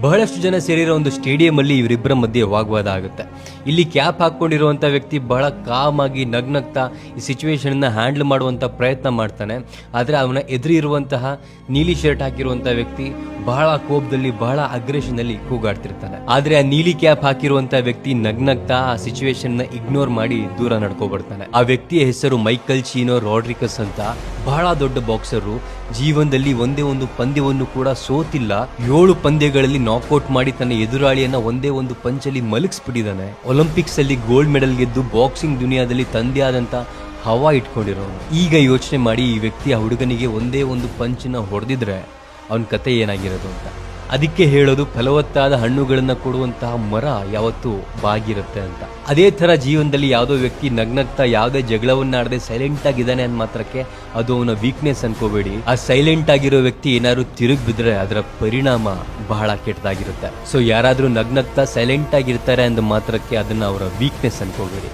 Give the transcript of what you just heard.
ಬಹಳಷ್ಟು ಜನ ಸೇರಿರೋ ಒಂದು ಸ್ಟೇಡಿಯಂ ಅಲ್ಲಿ ಇವರಿಬ್ಬರ ಮಧ್ಯೆ ವಾಗ್ವಾದ ಆಗುತ್ತೆ. ಇಲ್ಲಿ ಕ್ಯಾಪ್ ಹಾಕೊಂಡಿರುವಂತ ವ್ಯಕ್ತಿ ಬಹಳ ಕಾಮ್ ಆಗಿ ನಗ್ನಗ್ತಾ ಈ ಸಿಚುವೇಶನ್ ನ ಹ್ಯಾಂಡಲ್ ಮಾಡುವಂತ ಪ್ರಯತ್ನ ಮಾಡ್ತಾನೆ. ಆದ್ರೆ ಅವನ ಎದುರಿರುವಂತಹ ನೀಲಿ ಶರ್ಟ್ ಹಾಕಿರುವಂತಹ ವ್ಯಕ್ತಿ ಬಹಳ ಕೋಪದಲ್ಲಿ ಬಹಳ ಅಗ್ರೆಷನ್ ಅಲ್ಲಿ ಕೂಗಾಡ್ತಿರ್ತಾನೆ. ಆದ್ರೆ ಆ ನೀಲಿ ಕ್ಯಾಪ್ ಹಾಕಿರುವಂತ ವ್ಯಕ್ತಿ ನಗ್ನಗ್ತಾ ಆ ಸಿಚುವೇಶನ್ ನ ಇಗ್ನೋರ್ ಮಾಡಿ ದೂರ ನಡ್ಕೊಬರ್ತಾನೆ. ಆ ವ್ಯಕ್ತಿಯ ಹೆಸರು ಮೈಕಲ್ ಚೀನೋ ರಾಡ್ರಿಗಸ್ ಅಂತ. ಬಹಳ ದೊಡ್ಡ ಬಾಕ್ಸರು, ಜೀವನದಲ್ಲಿ ಒಂದೇ ಒಂದು ಪಂದ್ಯವನ್ನು ಕೂಡ ಸೋತಿಲ್ಲ. 7 ಪಂದ್ಯಗಳಲ್ಲಿ ನಾಕ್ಔಟ್ ಮಾಡಿ ತನ್ನ ಎದುರಾಳಿಯನ್ನ ಒಂದೇ ಒಂದು ಪಂಚಲ್ಲಿ ಮಲಗಿಸ್ಬಿಟ್ಟಿದ್ದಾನೆ. ಒಲಿಂಪಿಕ್ಸ್ ಅಲ್ಲಿ ಗೋಲ್ಡ್ ಮೆಡಲ್ ಗೆದ್ದು ಬಾಕ್ಸಿಂಗ್ ದುನಿಯಾದಲ್ಲಿ ತಂದೆ ಆದಂತ ಹವಾ ಇಟ್ಕೊಂಡಿರೋನು. ಈಗ ಯೋಚನೆ ಮಾಡಿ, ಈ ವ್ಯಕ್ತಿ ಆ ಹುಡುಗನಿಗೆ ಒಂದೇ ಒಂದು ಪಂಚನ್ನ ಹೊಡೆದಿದ್ರೆ ಅವನ ಕತೆ ಏನಾಗಿರೋದು ಅಂತ. ಅದಕ್ಕೆ ಹೇಳೋದು, ಫಲವತ್ತಾದ ಹಣ್ಣುಗಳನ್ನ ಕೊಡುವಂತಹ ಮರ ಯಾವತ್ತೂ ಬಾಗಿರುತ್ತೆ ಅಂತ. ಅದೇ ತರ ಜೀವನದಲ್ಲಿ ಯಾವುದೋ ವ್ಯಕ್ತಿ ನಗ್ನಗ್ತಾ ಯಾವುದೇ ಜಗಳವನ್ನಾಡದೆ ಸೈಲೆಂಟ್ ಆಗಿದ್ದಾನೆ ಅಂದ ಮಾತ್ರಕ್ಕೆ ಅದು ಅವನ ವೀಕ್ನೆಸ್ ಅನ್ಕೋಬೇಡಿ. ಆ ಸೈಲೆಂಟ್ ಆಗಿರೋ ವ್ಯಕ್ತಿ ಏನಾದ್ರು ತಿರುಗಿ ಬಿದ್ರೆ ಅದರ ಪರಿಣಾಮ ಬಹಳ ಕೆಟ್ಟದಾಗಿರುತ್ತೆ. ಸೊ ಯಾರಾದ್ರೂ ನಗ್ನಗ್ತಾ ಸೈಲೆಂಟ್ ಆಗಿರ್ತಾರೆ ಅಂದ ಮಾತ್ರಕ್ಕೆ ಅದನ್ನ ಅವರ ವೀಕ್ನೆಸ್ ಅನ್ಕೋಬೇಡಿ.